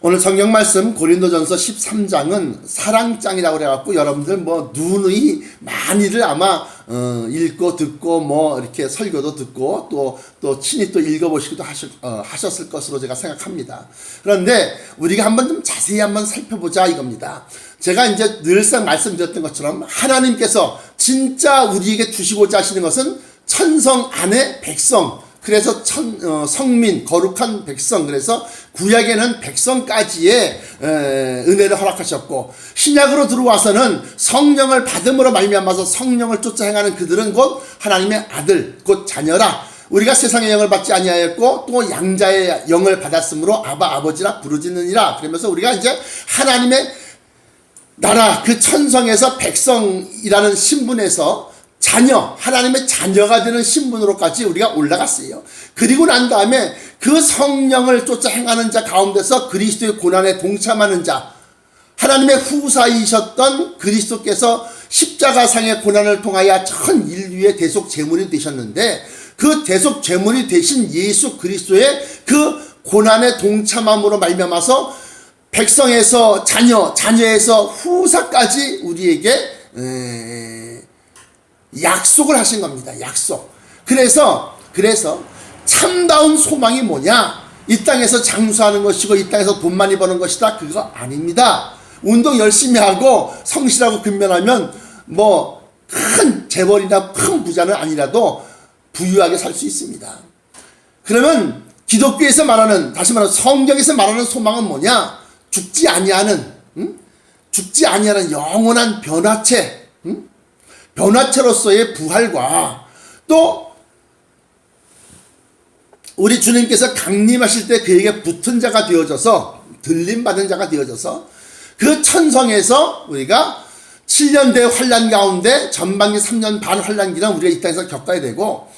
오늘 성경 말씀 고린도전서 13장은 사랑장이라고 그래갖고 여러분들 뭐 누누이 많이들 아마 읽고 듣고 뭐 이렇게 설교도 듣고 또 친히 또 읽어보시기도 하셨을 것으로 제가 생각합니다. 그런데 우리가 한번 좀 자세히 한번 살펴보자 이겁니다. 제가 이제 늘상 말씀드렸던 것처럼 하나님께서 진짜 우리에게 주시고자 하시는 것은 천성 안의 백성, 그래서 성민, 거룩한 백성, 그래서 구약에는 백성까지의 은혜를 허락하셨고, 신약으로 들어와서는 성령을 받음으로 말미암아서 성령을 쫓아 행하는 그들은 곧 하나님의 아들, 곧 자녀라. 우리가 세상의 영을 받지 아니하였고 또 양자의 영을 받았으므로 아바 아버지라 부르짖느니라. 그러면서 우리가 이제 하나님의 나라, 그 천성에서 백성이라는 신분에서 자녀, 하나님의 자녀가 되는 신분으로까지 우리가 올라갔어요. 그리고 난 다음에 그 성령을 쫓아 행하는 자 가운데서 그리스도의 고난에 동참하는 자, 하나님의 후사이셨던 그리스도께서 십자가상의 고난을 통하여 전 인류의 대속 제물이 되셨는데, 그 대속 제물이 되신 예수 그리스도의 그 고난에 동참함으로 말미암아서 백성에서 자녀, 자녀에서 후사까지 우리에게 약속을 하신 겁니다. 약속. 그래서 참다운 소망이 뭐냐? 이 땅에서 장수하는 것이고 이 땅에서 돈 많이 버는 것이다. 그거 아닙니다. 운동 열심히 하고 성실하고 근면하면 뭐 큰 재벌이나 큰 부자는 아니라도 부유하게 살 수 있습니다. 그러면 기독교에서 말하는, 다시 말하면 성경에서 말하는 소망은 뭐냐? 죽지 아니하는, 죽지 아니하는 영원한 변화체, 변화체로서의 부활과, 또 우리 주님께서 강림하실 때 그에게 붙은 자가 되어져서, 들림받은 자가 되어져서 그 천성에서 우리가 7년대 환란 가운데 전반기 3년 반 환란기는 우리가 이 땅에서 겪어야 되고,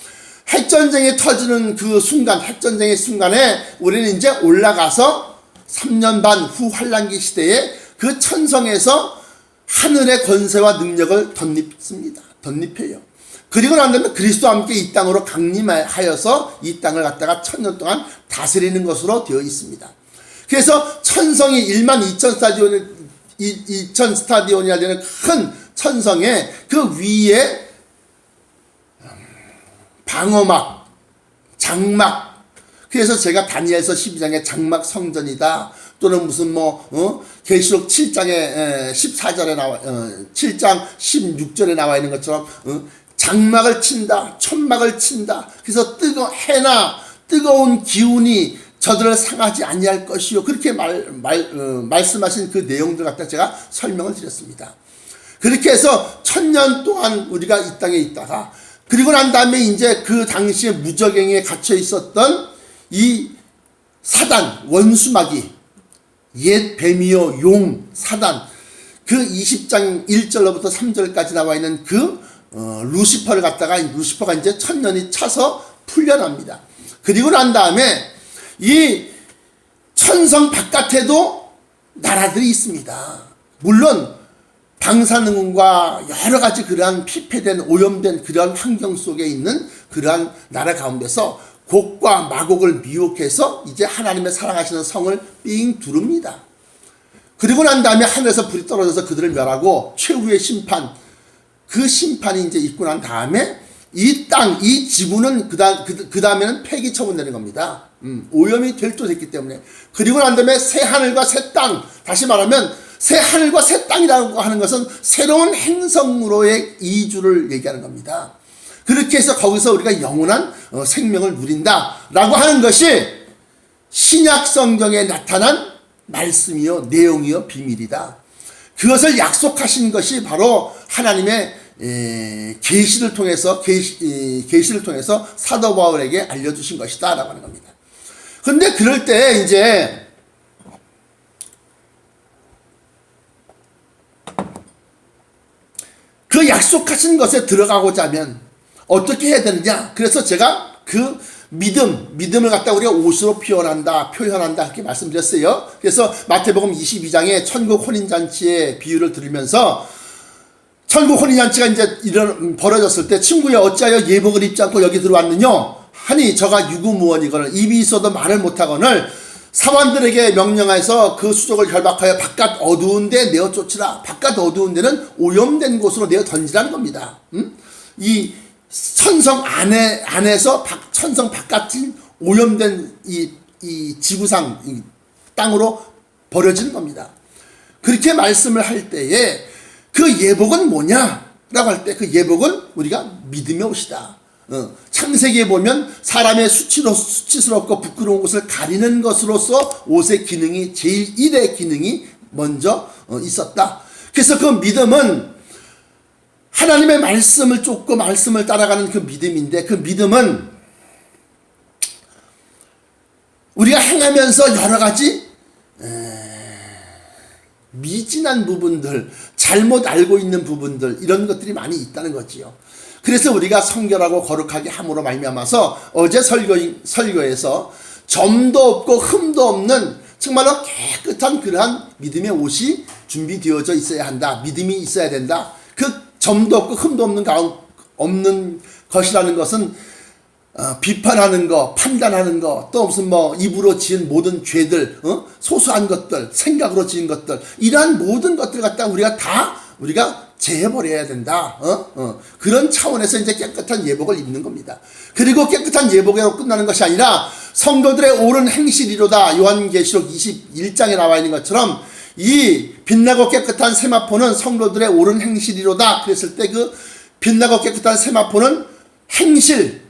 핵전쟁이 터지는 그 순간, 핵전쟁의 순간에 우리는 이제 올라가서 3년 반 후 환란기 시대에 그 천성에서 하늘의 권세와 능력을 덧입혀요. 그리고 난 다음에 그리스도와 함께 이 땅으로 강림하여서 이 땅을 갖다가 1000년 동안 다스리는 것으로 되어 있습니다. 그래서 천성이 2천 스타디온이나 되는 큰 천성에 그 위에 방어막, 장막, 그래서 제가 다니엘서 12장에 장막 성전이다, 또는 무슨 계시록 7장에 14절에 나와 7장 16절에 나와 있는 것처럼 장막을 친다, 천막을 친다. 그래서 해나 뜨거운 기운이 저들을 상하지 아니할 것이요, 그렇게 말씀하신 그 내용들 갖다 제가 설명을 드렸습니다. 그렇게 해서 1000년 동안 우리가 이 땅에 있다가, 그리고 난 다음에 이제 그 당시에 무저갱에 갇혀 있었던 이 사단, 원수마귀, 옛 뱀이요 용 사단, 그 20장 1절로부터 3절까지 나와 있는 그 루시퍼를 갖다가, 루시퍼가 이제 1000년이 차서 풀려납니다. 그리고 난 다음에 이 천성 바깥에도 나라들이 있습니다. 물론 방사능과 여러 가지 그러한 피폐된, 오염된 그러한 환경 속에 있는 그러한 나라 가운데서 곡과 마곡을 미혹해서 이제 하나님의 사랑하시는 성을 삥 두릅니다. 그리고 난 다음에 하늘에서 불이 떨어져서 그들을 멸하고 최후의 심판, 그 심판이 이제 있고 난 다음에 이 땅, 이 지구는 그 다음에는 폐기 처분되는 겁니다. 오염이 될도됐기 때문에. 그리고 난 다음에 새 하늘과 새 땅, 다시 말하면 새 하늘과 새 땅이라고 하는 것은 새로운 행성으로의 이주를 얘기하는 겁니다. 그렇게 해서 거기서 우리가 영원한 생명을 누린다라고 하는 것이 신약 성경에 나타난 말씀이요, 내용이요, 비밀이다. 그것을 약속하신 것이 바로 하나님의 계시를 통해서 사도 바울에게 알려주신 것이다라고 하는 겁니다. 근데 그럴 때 이제 그 약속하신 것에 들어가고자 하면 어떻게 해야 되느냐? 그래서 제가 그 믿음을 갖다 우리가 옷으로 표현한다 이렇게 말씀드렸어요. 그래서 마태복음 22장에 천국 혼인잔치의 비유를 들으면서, 천국 혼인잔치가 이제 벌어졌을 때 친구야 어찌하여 예복을 입지 않고 여기 들어왔느냐 하니 저가 유구무원이거늘 입이 있어도 말을 못하거늘 사환들에게 명령해서 그 수족을 결박하여 바깥 어두운 데 내어 쫓으라. 바깥 어두운 데는 오염된 곳으로 내어 던지라는 겁니다. 이 천성 안에서 천성 바깥인 오염된 이 지구상 이 땅으로 버려지는 겁니다. 그렇게 말씀을 할 때에 그 예복은 뭐냐? 라고 할 때 그 예복은 우리가 믿음의 옷이다. 창세기에 보면 사람의 수치스럽고 부끄러운 것을 가리는 것으로서 옷의 기능이 제일 1의 기능이 먼저 있었다. 그래서 그 믿음은 하나님의 말씀을 쫓고 말씀을 따라가는 그 믿음인데, 그 믿음은 우리가 행하면서 여러 가지 미진한 부분들, 잘못 알고 있는 부분들, 이런 것들이 많이 있다는 거지요. 그래서 우리가 성결하고 거룩하게 함으로 말미암아서 어제 설교에서 점도 없고 흠도 없는 정말로 깨끗한 그러한 믿음의 옷이 준비되어져 있어야 한다. 믿음이 있어야 된다. 그 점도 없고 흠도 없는 것이라는 것은 비판하는 거, 판단하는 거, 또 무슨 입으로 지은 모든 죄들, 소소한 것들, 생각으로 지은 것들, 이러한 모든 것들 갖다 우리가 제해버려야 된다. 그런 차원에서 이제 깨끗한 예복을 입는 겁니다. 그리고 깨끗한 예복으로 끝나는 것이 아니라 성도들의 옳은 행실이로다. 요한계시록 21장에 나와 있는 것처럼 이 빛나고 깨끗한 세마포는 성도들의 옳은 행실이로다. 그랬을 때 그 빛나고 깨끗한 세마포는 행실,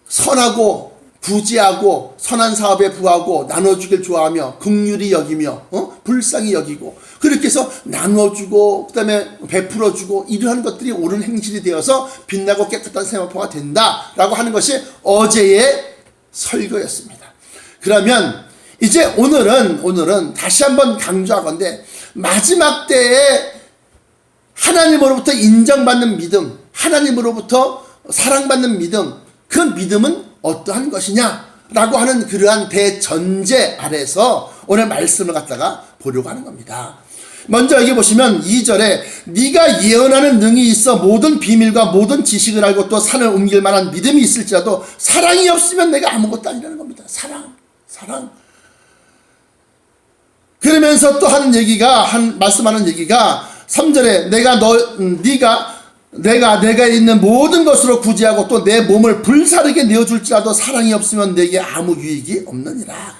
선하고 부지하고 선한 사업에 부하고 나눠주길 좋아하며 긍휼히 여기며 불쌍히 여기고 그렇게 해서 나눠주고 그다음에 베풀어주고 이러한 것들이 옳은 행실이 되어서 빛나고 깨끗한 세마포가 된다라고 하는 것이 어제의 설교였습니다. 그러면 이제 오늘은 다시 한번 강조하건대 마지막 때에 하나님으로부터 인정받는 믿음, 하나님으로부터 사랑받는 믿음, 그 믿음은 어떠한 것이냐라고 하는 그러한 대전제 아래서 오늘 말씀을 갖다가 보려고 하는 겁니다. 먼저 여기 보시면 2절에 네가 예언하는 능이 있어 모든 비밀과 모든 지식을 알고 또 산을 옮길 만한 믿음이 있을지라도 사랑이 없으면 내가 아무것도 아니라는 겁니다. 사랑. 그러면서 또 하는 얘기가 말씀하는 얘기가 3절에 내가 있는 모든 것으로 구제하고 또 내 몸을 불사르게 내어줄지라도 사랑이 없으면 내게 아무 유익이 없느니라.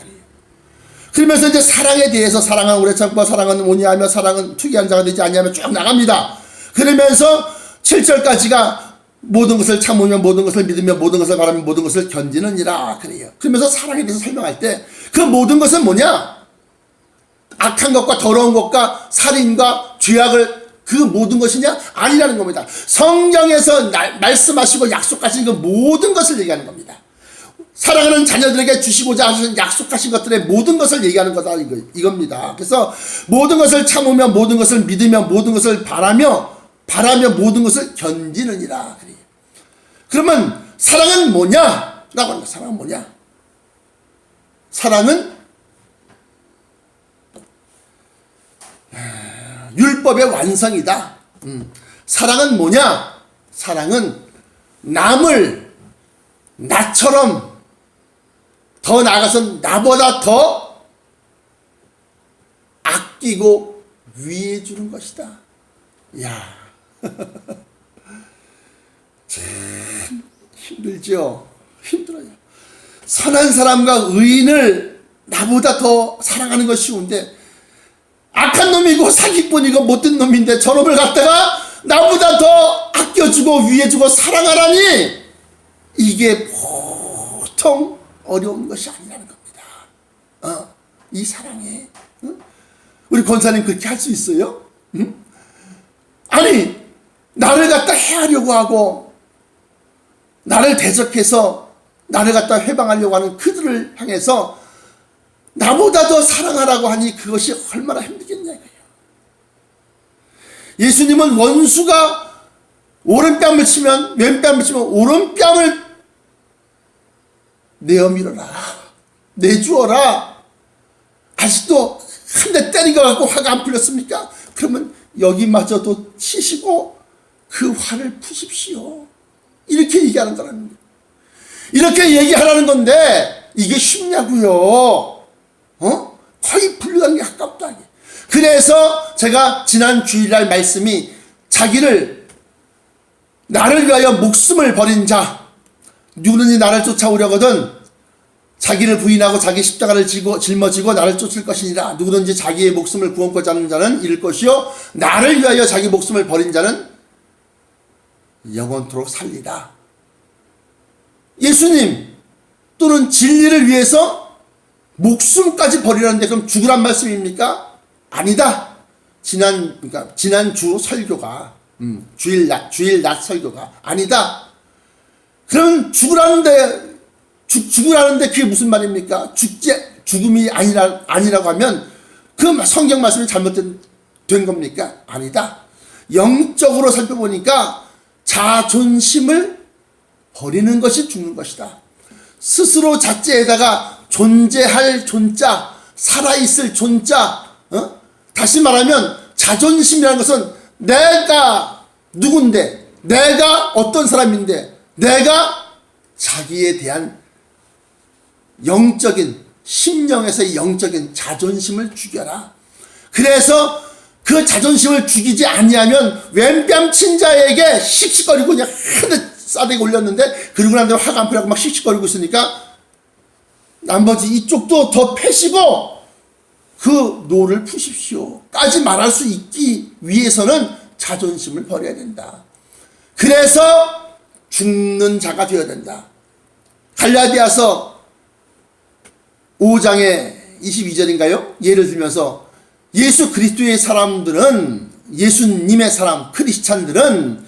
그러면서 이제 사랑에 대해서 사랑은 오래 참고 사랑은 온유하며 사랑은 투기한 자가 되지 아니하며 쭉 나갑니다. 그러면서 7절까지가 모든 것을 참으며 모든 것을 믿으며 모든 것을 바라며 모든 것을 견디느니라 그래요. 그러면서 사랑에 대해서 설명할 때 그 모든 것은 뭐냐? 악한 것과 더러운 것과 살인과 죄악을 그 모든 것이냐? 아니라는 겁니다. 성경에서 말씀하시고 약속하신 그 모든 것을 얘기하는 겁니다. 사랑하는 자녀들에게 주시고자 하신 약속하신 것들의 모든 것을 얘기하는 거다 이겁니다. 그래서 모든 것을 참으며 모든 것을 믿으며 모든 것을 바라며 모든 것을 견디느니라. 그러면 사랑은 뭐냐? 라고 합니다. 사랑은 뭐냐? 사랑은 율법의 완성이다. 사랑은 뭐냐? 사랑은 남을 나처럼 더 나아가서 나보다 더 아끼고 위해 주는 것이다. 야, 참 힘들죠. 힘들어요. 선한 사람과 의인을 나보다 더 사랑하는 것이 쉬운데 악한 놈이고 사기꾼이고 못된 놈인데 저놈을 갖다가 나보다 더 아껴주고 위해주고 사랑하라니 이게 보통 어려운 것이 아니라는 겁니다. 이 사랑에 우리 권사님 그렇게 할 수 있어요? 아니 나를 갖다 해하려고 하고 나를 대적해서 나를 갖다 회방하려고 하는 그들을 향해서 나보다 더 사랑하라고 하니 그것이 얼마나 힘들겠냐. 예수님은 원수가 오른뺨을 치면 왼뺨을 치면 오른뺨을 내어 밀어라, 내주어라. 아직도 한 대 때린 것 같고 화가 안 풀렸습니까? 그러면 여기마저도 치시고 그 화를 푸십시오. 이렇게 얘기하는 거라는 거예요. 이렇게 얘기하라는 건데 이게 쉽냐고요. 그래서 제가 지난 주일날 말씀이 나를 위하여 목숨을 버린 자, 누구든지 나를 쫓아오려거든 자기를 부인하고 자기 십자가를 짊어지고 나를 쫓을 것이니라. 누구든지 자기의 목숨을 구원코자 하는 자는 잃을 것이요 나를 위하여 자기 목숨을 버린 자는 영원토록 살리라. 예수님 또는 진리를 위해서 목숨까지 버리라는데 그럼 죽으란 말씀입니까? 아니다. 지난 주 설교가 주일 낮 설교가 아니다. 그럼 죽으라는데 그게 무슨 말입니까? 죽음이 아니라고 하면 그 성경 말씀이 잘못된 겁니까? 아니다. 영적으로 살펴보니까 자존심을 버리는 것이 죽는 것이다. 스스로 자체에다가 존재할 존자, 살아있을 존자, 다시 말하면 자존심이라는 것은 내가 누군데, 내가 어떤 사람인데, 내가 자기에 대한 영적인, 심령에서의 영적인 자존심을 죽여라. 그래서 그 자존심을 죽이지 아니하면 왼뺨 친 자에게 씩씩거리고 그냥 하늘 싸대기 올렸는데 그러고 난 다음에 화가 안 풀리고 막 씩씩거리고 있으니까 나머지 이쪽도 더 패시고 그 노를 푸십시오 까지 말할 수 있기 위해서는 자존심을 버려야 된다. 그래서 죽는 자가 되어야 된다. 갈라디아서 5장의 22절인가요? 예를 들면서 예수 그리스도의 사람들은, 예수님의 사람 크리스찬들은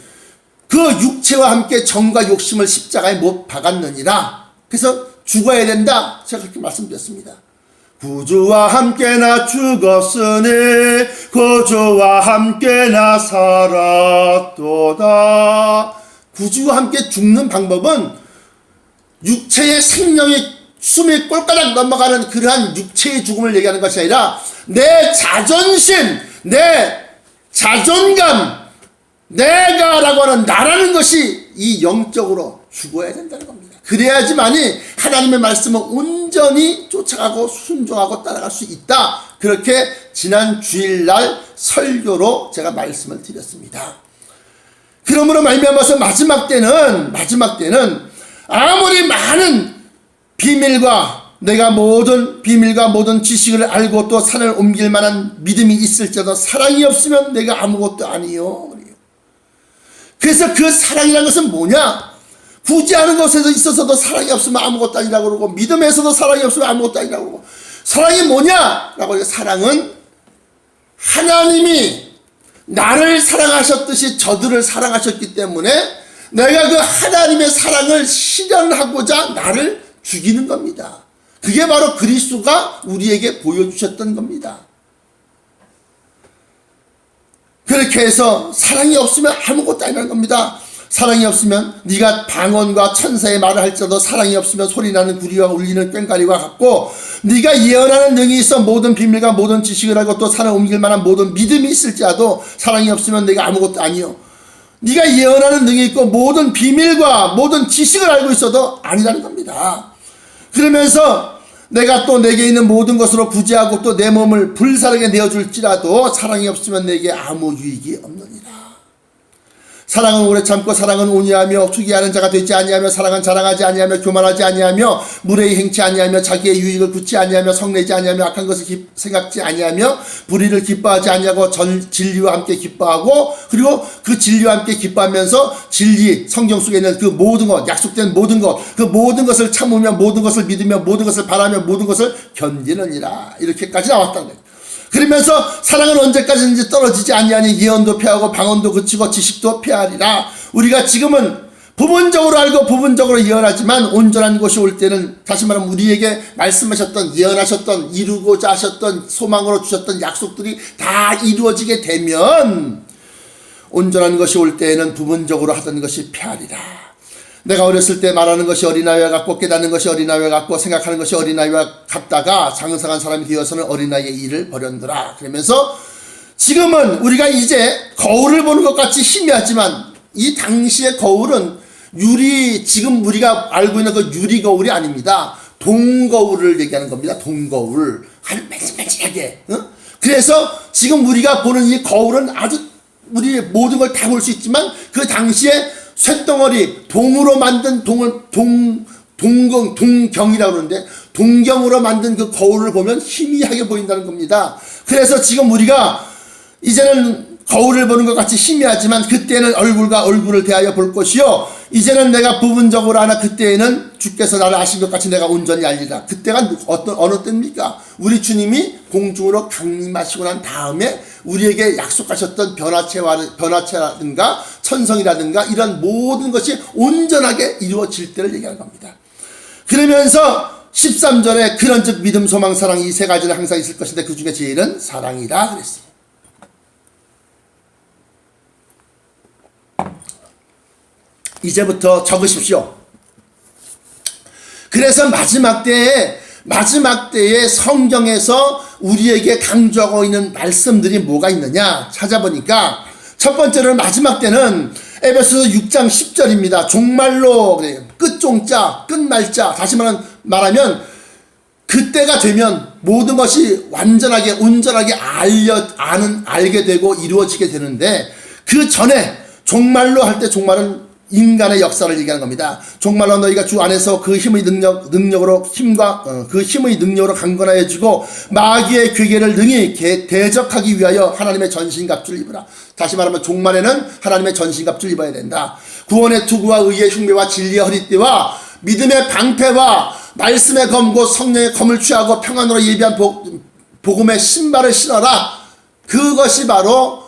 그 육체와 함께 정과 욕심을 십자가에 못 박았느니라. 그래서 죽어야 된다. 제가 그렇게 말씀드렸습니다. 구주와 함께 나 죽었으니 구주와 함께 나 살았도다. 구주와 함께 죽는 방법은 육체의 생명이 숨이 꼴까닥 넘어가는 그러한 육체의 죽음을 얘기하는 것이 아니라 내 자존심, 내 자존감, 내가라고 하는 나라는 것이 이 영적으로 죽어야 된다는 겁니다. 그래야지만이 하나님의 말씀을 온전히 쫓아가고 순종하고 따라갈 수 있다. 그렇게 지난 주일날 설교로 제가 말씀을 드렸습니다. 그러므로 말미암아서 마지막 때는 아무리 많은 비밀과 내가 모든 비밀과 모든 지식을 알고 또 산을 옮길 만한 믿음이 있을지라도 사랑이 없으면 내가 아무것도 아니요. 그래서 그 사랑이라는 것은 뭐냐? 구제하는 것에서 있어서도 사랑이 없으면 아무것도 아니라고 그러고 믿음에서도 사랑이 없으면 아무것도 아니라고 그러고 사랑이 뭐냐라고 해서 사랑은 하나님이 나를 사랑하셨듯이 저들을 사랑하셨기 때문에 내가 그 하나님의 사랑을 실현하고자 나를 죽이는 겁니다. 그게 바로 그리스도가 우리에게 보여주셨던 겁니다. 그렇게 해서 사랑이 없으면 아무것도 아니라는 겁니다. 사랑이 없으면 네가 방언과 천사의 말을 할지라도 사랑이 없으면 소리나는 구리와 울리는 꽹과리와 같고 네가 예언하는 능이 있어 모든 비밀과 모든 지식을 알고 또 산을 옮길 만한 모든 믿음이 있을지라도 사랑이 없으면 내가 아무것도 아니요. 네가 예언하는 능이 있고 모든 비밀과 모든 지식을 알고 있어도 아니라는 겁니다. 그러면서 내가 또 내게 있는 모든 것으로 구제하고 또 내 몸을 불사르게 내어줄지라도 사랑이 없으면 내게 아무 유익이 없느니라. 사랑은 오래 참고 사랑은 온유하며 투기하는 자가 되지 아니하며 사랑은 자랑하지 아니하며 교만하지 아니하며 무례히 행치 아니하며 자기의 유익을 굳지 아니하며 성내지 아니하며 악한 것을 생각지 아니하며 불의를 기뻐하지 아니하고 진리와 함께 기뻐하고 그리고 그 진리와 함께 기뻐하면서 진리 성경 속에 있는 그 모든 것 약속된 모든 것 그 모든 것을 참으며 모든 것을 믿으며 모든 것을 바라며 모든 것을 견디느니라. 이렇게까지 나왔다는 거예요. 그러면서 사랑은 언제까지든지 떨어지지 아니하니 예언도 패하고 방언도 그치고 지식도 패하리라. 우리가 지금은 부분적으로 알고 부분적으로 예언하지만 온전한 것이 올 때는 다시 말하면 우리에게 말씀하셨던 예언하셨던 이루고자 하셨던 소망으로 주셨던 약속들이 다 이루어지게 되면 온전한 것이 올 때에는 부분적으로 하던 것이 패하리라. 내가 어렸을 때 말하는 것이 어린아이와 같고 깨닫는 것이 어린아이와 같고 생각하는 것이 어린아이와 같다가 장성한 사람이 되어서는 어린아이의 일을 버렸노라. 그러면서 지금은 우리가 이제 거울을 보는 것 같이 희미하지만 이 당시의 거울은 지금 우리가 알고 있는 그 유리 거울이 아닙니다. 동거울을 얘기하는 겁니다. 동거울. 아주 맨질맨질하게. 그래서 지금 우리가 보는 이 거울은 아주 우리의 모든 걸 다 볼 수 있지만 그 당시에 쇳덩어리 동으로 만든 동경이라고 그러는데 동경으로 만든 그 거울을 보면 희미하게 보인다는 겁니다. 그래서 지금 우리가 이제는 거울을 보는 것 같이 희미하지만 그때는 얼굴과 얼굴을 대하여 볼 것이요 이제는 내가 부분적으로 하나 그때에는 주께서 나를 아신 것 같이 내가 온전히 알리라. 그때가 어느 때입니까? 우리 주님이 공중으로 강림하시고 난 다음에 우리에게 약속하셨던 변화체라든가 천성이라든가 이런 모든 것이 온전하게 이루어질 때를 얘기하는 겁니다. 그러면서 13절에 그런즉 믿음 소망 사랑 이 세 가지는 항상 있을 것인데 그 중에 제일은 사랑이다 그랬어요. 이제부터 적으십시오. 그래서 마지막 때에 성경에서 우리에게 강조하고 있는 말씀들이 뭐가 있느냐 찾아보니까 첫 번째로는 마지막 때는 에베소서 6장 10절입니다. 종말로 그래요. 끝종자 끝날자 다시 말하면 그때가 되면 모든 것이 완전하게 온전하게 알게 되고 이루어지게 되는데 그 전에 종말로 할 때 종말은 인간의 역사를 얘기하는 겁니다. 종말로 너희가 주 안에서 그 힘의 능력으로 강건하여 주고 마귀의 괴계를 능히 대적하기 위하여 하나님의 전신갑주를 입으라. 다시 말하면 종말에는 하나님의 전신갑주를 입어야 된다. 구원의 투구와 의의 흉배와 진리의 허리띠와 믿음의 방패와 말씀의 검 곧 성령의 검을 취하고 평안으로 예비한 복음의 신발을 신어라. 그것이 바로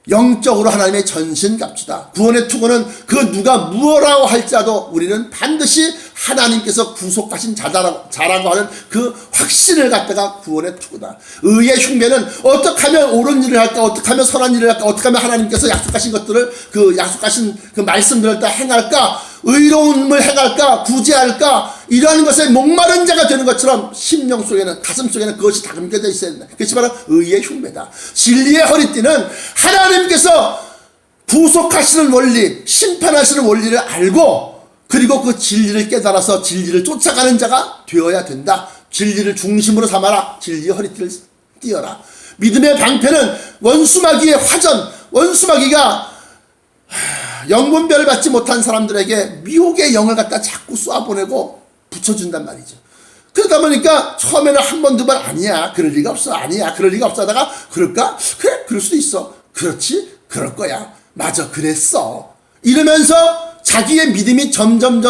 영적으로 하나님의 전신갑주다. 구원의 투구는 그 누가 무엇라고 할지라도 우리는 반드시 하나님께서 구속하신 자라고 하는 그 확신을 갖다가 구원의 투구다. 의의 흉배는 어떻게 하면 옳은 일을 할까, 어떻게 하면 선한 일을 할까, 어떻게 하면 하나님께서 약속하신 것들을 약속하신 그 말씀들을 다 행할까, 의로움을 행할까, 구제할까, 이러한 것에 목마른 자가 되는 것처럼 심령 속에는, 가슴 속에는 그것이 담겨져 있어야 된다. 그것이 바로 의의 흉배다. 진리의 허리띠는 하나님께서 구속하시는 원리, 심판하시는 원리를 알고 그리고 그 진리를 깨달아서 진리를 쫓아가는 자가 되어야 된다. 진리를 중심으로 삼아라. 진리의 허리띠를 띄어라. 믿음의 방패는 원수마귀의 화전, 원수마귀가 영분별을 받지 못한 사람들에게 미혹의 영을 갖다 자꾸 쏘아보내고 붙여준단 말이죠. 그러다 보니까 처음에는 한 번, 두 번 아니야, 그럴 리가 없어, 아니야, 그럴 리가 없어 하다가 그럴까? 그래, 그럴 수도 있어. 그렇지, 그럴 거야. 맞아, 그랬어. 이러면서 자기의 믿음이 점점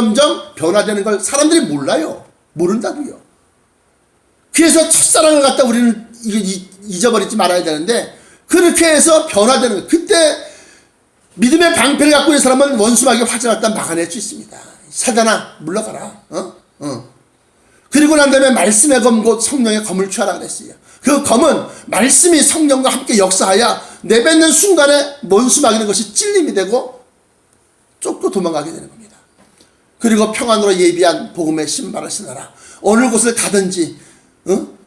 변화되는 걸 사람들이 몰라요. 모른다고요. 그래서 첫사랑을 갖다 우리는 잊어버리지 말아야 되는데 그렇게 해서 변화되는 거예요. 그때 믿음의 방패를 갖고 있는 사람은 원수마귀의 화전을 갖다 막아낼 수 있습니다. 사단아 물러가라. 그리고 난 다음에 말씀의 검 곧 성령의 검을 취하라 그랬어요. 그 검은 말씀이 성령과 함께 역사하여 내뱉는 순간에 원수마귀는 것이 찔림이 되고 쫓고 도망가게 되는 겁니다. 그리고 평안으로 예비한 복음의 신발을 신어라. 어느 곳을 가든지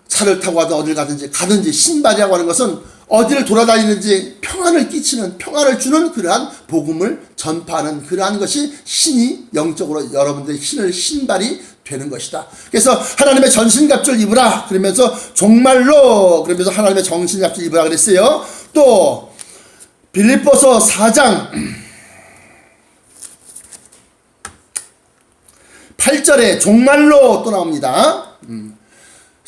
차를 타고 가든 어딜 가든지 신발이라고 하는 것은 어디를 돌아다니는지 평안을 끼치는, 평안을 주는 그러한 복음을 전파하는 그러한 것이 신이 영적으로 여러분들의 신발이 되는 것이다. 그래서 하나님의 전신갑주를 입으라 그러면서 종말로 그러면서 하나님의 전신갑주를 입으라 그랬어요. 또 빌립보서 4장 8절에 종말로 또 나옵니다.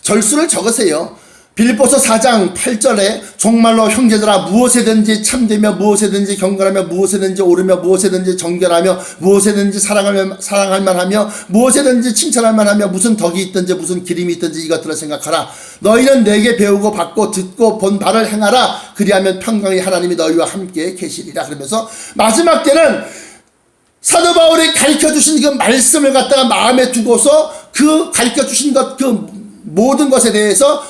절수를 적으세요. 빌립보서 4장 8절에 종말로 형제들아 무엇에든지 참되며 무엇에든지 경건하며 무엇에든지 오르며 무엇에든지 정결하며 무엇에든지 사랑할 만하며 무엇에든지 칭찬할 만하며 무슨 덕이 있든지 무슨 기림이 있든지 이것들을 생각하라. 너희는 내게 배우고 받고 듣고 본 바를 행하라. 그리하면 평강의 하나님이 너희와 함께 계시리라. 그러면서 마지막 때는 사도 바울이 가르쳐주신 그 말씀을 갖다가 마음에 두고서 그 가르쳐주신 것 그 모든 것에 대해서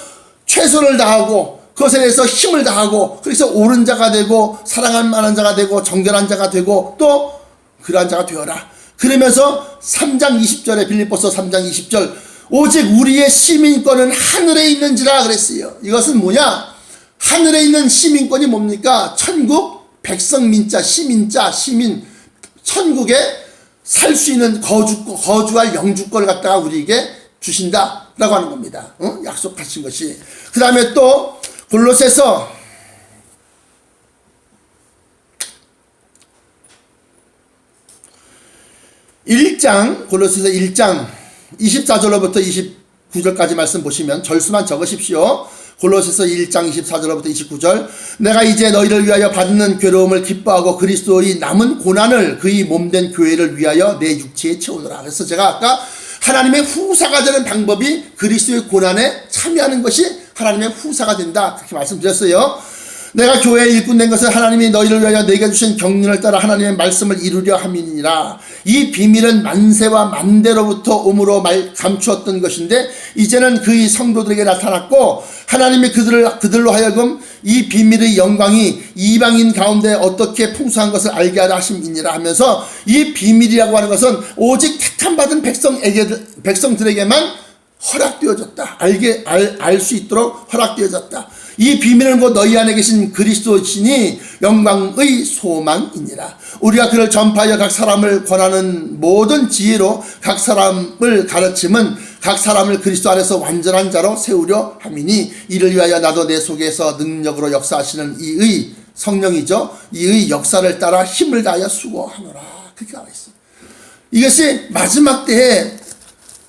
최선을 다하고 그것에 대해서 힘을 다하고 그래서 옳은 자가 되고 사랑할 만한 자가 되고 정결한 자가 되고 또 그러한 자가 되어라. 그러면서 3장 20절에 빌립보서 3장 20절 오직 우리의 시민권은 하늘에 있는지라 그랬어요. 이것은 뭐냐? 하늘에 있는 시민권이 뭡니까? 천국 백성민자 시민 천국에 살 수 있는 거주할 영주권을 갖다가 우리에게 주신다라고 하는 겁니다. 약속하신 것이. 그 다음에 또 골로새서 1장 24절로부터 29절까지 말씀 보시면 절수만 적으십시오. 골로새서 1장 24절로부터 29절. 내가 이제 너희를 위하여 받는 괴로움을 기뻐하고 그리스도의 남은 고난을 그의 몸된 교회를 위하여 내 육체에 채우노라. 그래서 제가 아까 하나님의 후사가 되는 방법이 그리스도의 고난에 참여하는 것이 하나님의 후사가 된다, 그렇게 말씀드렸어요. 내가 교회에 일꾼 된 것은 하나님이 너희를 위하여 내게 주신 경륜을 따라 하나님의 말씀을 이루려 함이니라. 이 비밀은 만세와 만대로부터 오므로 감추었던 것인데 이제는 그의 성도들에게 나타났고 하나님이 그들로 하여금 이 비밀의 영광이 이방인 가운데 어떻게 풍성한 것을 알게 하려 하심이니라 하면서, 이 비밀이라고 하는 것은 오직 택함받은 백성들에게만 허락되어졌다. 알 수 있도록 허락되어졌다. 이 비밀은 곧 너희 안에 계신 그리스도시니 영광의 소망이니라. 우리가 그를 전파하여 각 사람을 권하는 모든 지혜로 각 사람을 가르침은 각 사람을 그리스도 안에서 완전한 자로 세우려 함이니 이를 위하여 나도 내 속에서 능력으로 역사하시는 이의 성령이죠, 이의 역사를 따라 힘을 다하여 수고하노라. 그렇게 나와 있어요. 이것이 마지막 때에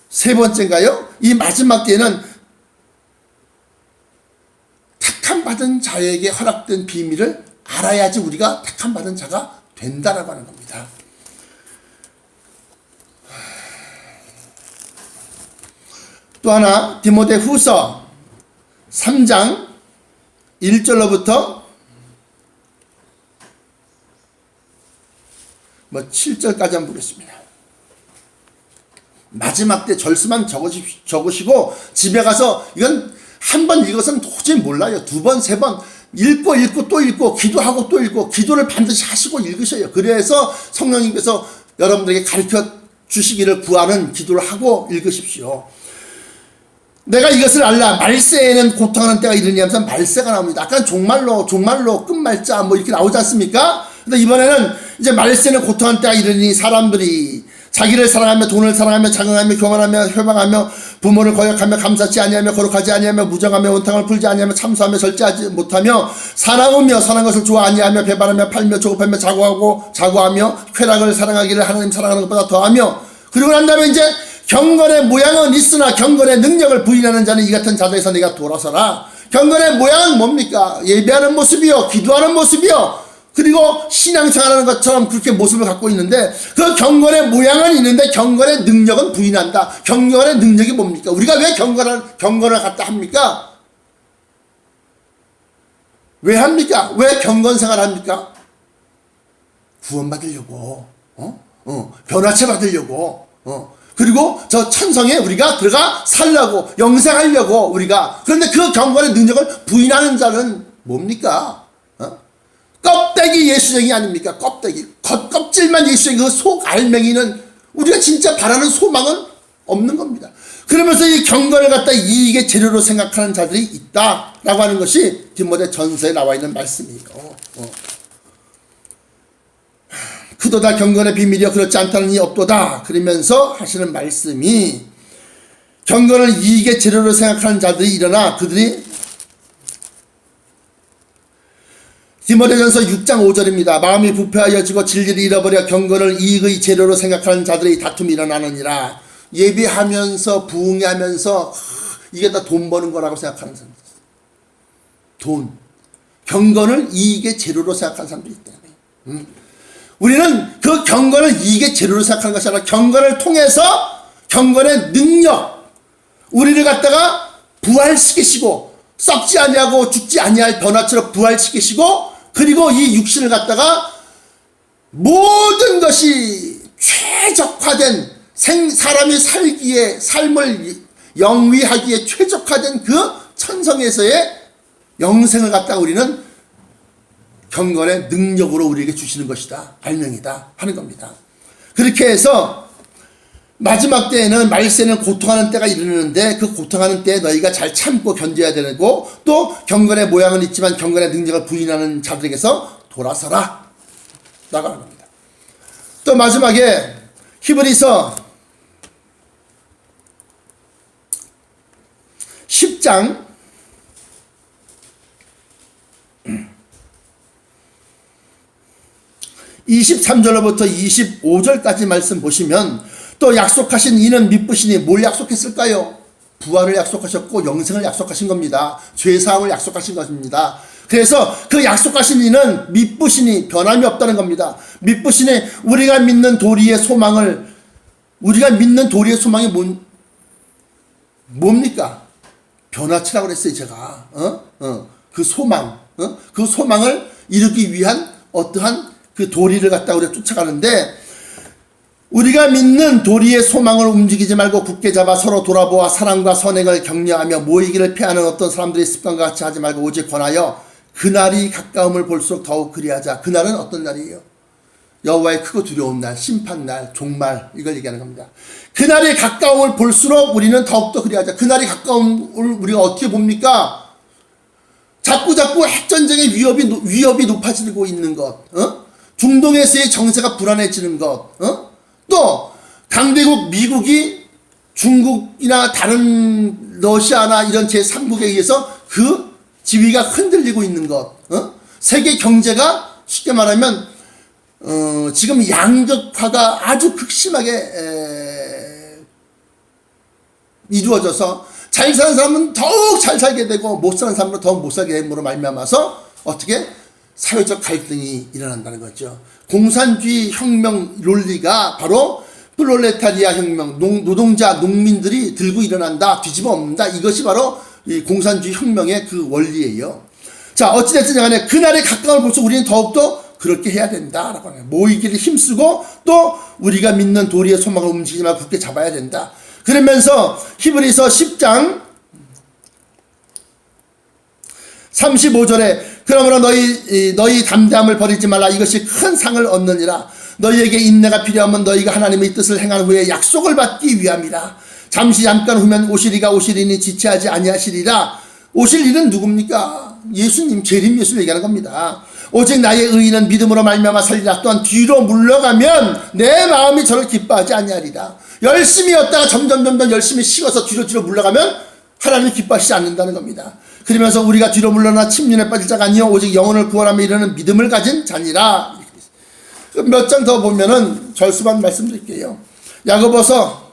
세 번째인가요? 이 마지막 때에는 택함받은 자에게 허락된 비밀을 알아야지 우리가 택함받은 자가 된다라고 하는 겁니다. 또 하나, 디모데후서 3장 1절로부터 7절까지 한번 보겠습니다. 마지막 때 절수만 적으시고 집에 가서 이건 한 번 읽어서는 도저히 몰라요. 두 번, 세 번 읽고 또 읽고 기도하고 또 읽고 기도를 반드시 하시고 읽으셔요. 그래서 성령님께서 여러분들에게 가르쳐 주시기를 구하는 기도를 하고 읽으십시오. 내가 이것을 알라. 말세에는 고통하는 때가 이르니 하면서 말세가 나옵니다. 아까 종말로 끝말자 뭐 이렇게 나오지 않습니까? 근데 이번에는 이제 말세는 고통하는 때가 이르니 사람들이 자기를 사랑하며 돈을 사랑하며 장응하며 교만하며 회방하며 부모를 거역하며 감사치 아니하며 거룩하지 아니하며 무정하며 원탕을 풀지 아니하며 참소하며 절제하지 못하며 사나우며 선한 것을 좋아 아니하며 배반하며 팔며 조급하며 자고하며 쾌락을 사랑하기를 하나님 사랑하는 것보다 더하며, 그리고 난 다음에 이제 경건의 모양은 있으나 경건의 능력을 부인하는 자는 이 같은 자들에서 내가 돌아서라. 경건의 모양은 뭡니까? 예배하는 모습이요, 기도하는 모습이요, 그리고 신앙생활하는 것처럼 그렇게 모습을 갖고 있는데 그 경건의 모양은 있는데 경건의 능력은 부인한다. 경건의 능력이 뭡니까? 우리가 왜 경건을 갖다 합니까? 왜 합니까? 왜 경건생활 합니까? 구원받으려고, 변화체 받으려고, 그리고 저 천성에 우리가 들어가 살려고, 영생하려고 우리가. 그런데 그 경건의 능력을 부인하는 자는 뭡니까? 껍데기 예수쟁이 아닙니까? 껍데기. 겉껍질만 예수쟁이, 그 속 알맹이는 우리가 진짜 바라는 소망은 없는 겁니다. 그러면서 이 경건을 갖다 이익의 재료로 생각하는 자들이 있다라고 하는 것이 디모데 전서에 나와 있는 말씀이에요. 그도다 경건의 비밀이여 그렇지 않다는 이 없도다. 그러면서 하시는 말씀이, 경건을 이익의 재료로 생각하는 자들이 일어나 그들이, 디모데전서 6장 5절입니다. 마음이 부패하여지고 진리를 잃어버려 경건을 이익의 재료로 생각하는 자들의 다툼이 일어나느니라. 예배하면서 부흥하면서 이게 다 돈 버는 거라고 생각하는 사람들, 돈, 경건을 이익의 재료로 생각하는 사람들이 있다. 우리는 그 경건을 이익의 재료로 생각하는 것이 아니라 경건을 통해서 경건의 능력, 우리를 갖다가 부활시키시고 썩지 아니하고 죽지 아니할 변화처럼 부활시키시고, 그리고 이 육신을 갖다가 모든 것이 최적화된 사람이 살기에, 삶을 영위하기에 최적화된 그 천성에서의 영생을 갖다가 우리는 경건의 능력으로 우리에게 주시는 것이다, 알명이다 하는 겁니다. 그렇게 해서 마지막 때에는, 말세는 고통하는 때가 이르는데 그 고통하는 때에 너희가 잘 참고 견뎌야 되고, 또 경건의 모양은 있지만 경건의 능력을 부인하는 자들에게서 돌아서라 라고 하는 겁니다. 또 마지막에 히브리서 10장 23절로부터 25절까지 말씀 보시면 또 약속하신 이는 미쁘시니 뭘 약속했을까요? 부활을 약속하셨고 영생을 약속하신 겁니다. 죄사함을 약속하신 것입니다. 그래서 그 약속하신 이는 미쁘시니 변함이 없다는 겁니다. 미쁘시니 우리가 믿는 도리의 소망이 뭡니까? 변화치라고 그랬어요, 제가. 그 소망, 그 소망을 이루기 위한 어떠한 그 도리를 갖다 우리가 쫓아가는데, 우리가 믿는 도리의 소망을 움직이지 말고 굳게 잡아 서로 돌아보아 사랑과 선행을 격려하며 모이기를 피하는 어떤 사람들의 습관과 같이 하지 말고 오직 권하여 그날이 가까움을 볼수록 더욱 그리하자. 그날은 어떤 날이에요? 여호와의 크고 두려운 날, 심판날, 종말, 이걸 얘기하는 겁니다. 그날이 가까움을 볼수록 우리는 더욱더 그리하자. 그날이 가까움을 우리가 어떻게 봅니까? 자꾸 핵전쟁의 위협이 높아지고 있는 것, 중동에서의 정세가 불안해지는 것, 또 강대국 미국이 중국이나 다른 러시아나 이런 제3국에 의해서 그 지위가 흔들리고 있는 것, 세계 경제가 쉽게 말하면 지금 양극화가 아주 극심하게 이루어져서 잘 사는 사람은 더욱 잘 살게 되고 못 사는 사람은 더욱 못 살게 됨으로 말미암아서 어떻게 사회적 갈등이 일어난다는 거죠. 공산주의 혁명 논리가 바로 플롤레타리아 혁명, 노동자, 농민들이 들고 일어난다, 뒤집어 엎는다. 이것이 바로 이 공산주의 혁명의 그 원리예요. 자, 어찌됐든 간에 그날에 가까운 볼수록 우리는 더욱더 그렇게 해야 된다라고 하는 거예요. 모이기를 힘쓰고 또 우리가 믿는 도리의 소망을 움직이지 말고 굳게 잡아야 된다. 그러면서 히브리서 10장 35절에 그러므로 너희 담대함을 버리지 말라. 이것이 큰 상을 얻느니라. 너희에게 인내가 필요하면 너희가 하나님의 뜻을 행한 후에 약속을 받기 위함이라. 잠깐 후면 오시리니 지체하지 아니하시리라. 오실 이는 누굽니까? 예수님, 재림 예수를 얘기하는 겁니다. 오직 나의 의인은 믿음으로 말미암아 살리라. 또한 뒤로 물러가면 내 마음이 저를 기뻐하지 아니하리라. 열심히 였다가 점점 열심히 식어서 뒤로 물러가면 하나님이 기뻐하시지 않는다는 겁니다. 그러면서 우리가 뒤로 물러나 침륜에 빠질 자가 아니요 오직 영혼을 구원하며 이르는 믿음을 가진 자니라. 몇 장 더 보면은 절수만 말씀드릴게요. 야고보서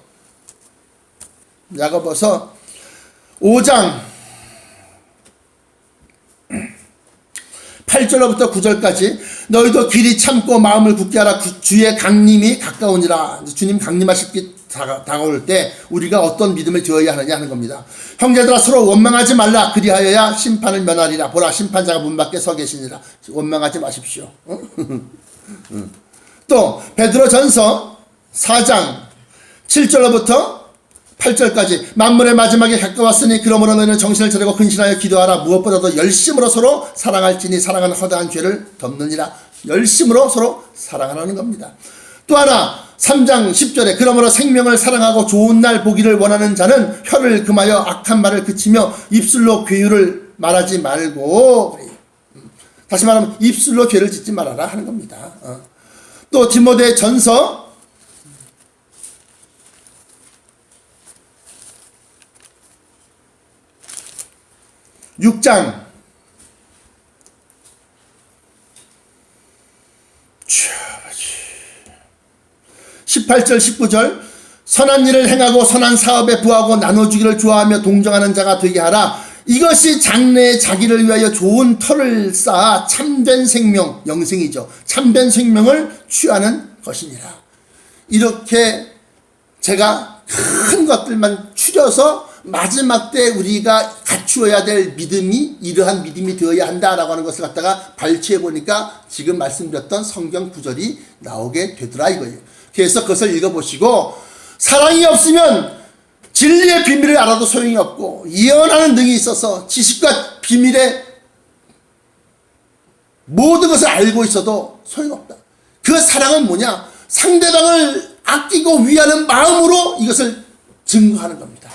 5장 8절로부터 9절까지 너희도 길이 참고 마음을 굳게 하라. 주의 강림이 가까우니라. 주님 강림하실 때 다가올 때 우리가 어떤 믿음을 되어야 하느냐 하는 겁니다. 형제들아 서로 원망하지 말라. 그리하여야 심판을 면하리라. 보라 심판자가 문 밖에 서 계시니라. 원망하지 마십시오. 또 베드로전서 4장 7절로부터 8절까지 만물의 마지막에 가까웠으니 그러므로 너희는 정신을 차리고 근신하여 기도하라. 무엇보다도 열심으로 서로 사랑할지니 사랑은 허다한 죄를 덮느니라. 열심으로 서로 사랑하라는 겁니다. 또 하나 3장 10절에 그러므로 생명을 사랑하고 좋은 날 보기를 원하는 자는 혀를 금하여 악한 말을 그치며 입술로 괴유를 말하지 말고, 다시 말하면 입술로 죄를 짓지 말아라 하는 겁니다. 또 디모데 전서 6장 18절 19절 선한 일을 행하고 선한 사업에 부하고 나눠주기를 좋아하며 동정하는 자가 되게 하라. 이것이 장래에 자기를 위하여 좋은 터를 쌓아 참된 생명, 영생이죠. 참된 생명을 취하는 것이니라. 이렇게 제가 큰 것들만 추려서 마지막 때 우리가 갖추어야 될 믿음이 이러한 믿음이 되어야 한다라고 하는 것을 갖다가 발췌해 보니까 지금 말씀드렸던 성경 구절이 나오게 되더라 이거예요. 그래서 그것을 읽어보시고 사랑이 없으면 진리의 비밀을 알아도 소용이 없고 예언하는 능이 있어서 지식과 비밀의 모든 것을 알고 있어도 소용없다. 그 사랑은 뭐냐? 상대방을 아끼고 위하는 마음으로 이것을 증거하는 겁니다.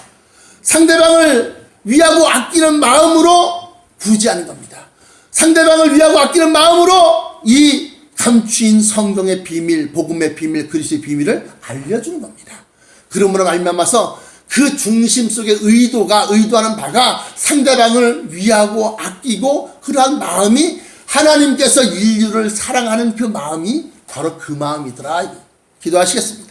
상대방을 위하고 아끼는 마음으로 구제하는 겁니다. 상대방을 위하고 아끼는 마음으로 이 감추인 성경의 비밀, 복음의 비밀, 그리스도의 비밀을 알려주는 겁니다. 그러므로 말미암아서 그 중심 속에 의도하는 바가 상대방을 위하고 아끼고 그러한 마음이 하나님께서 인류를 사랑하는 그 마음이 바로 그 마음이더라. 기도하시겠습니다.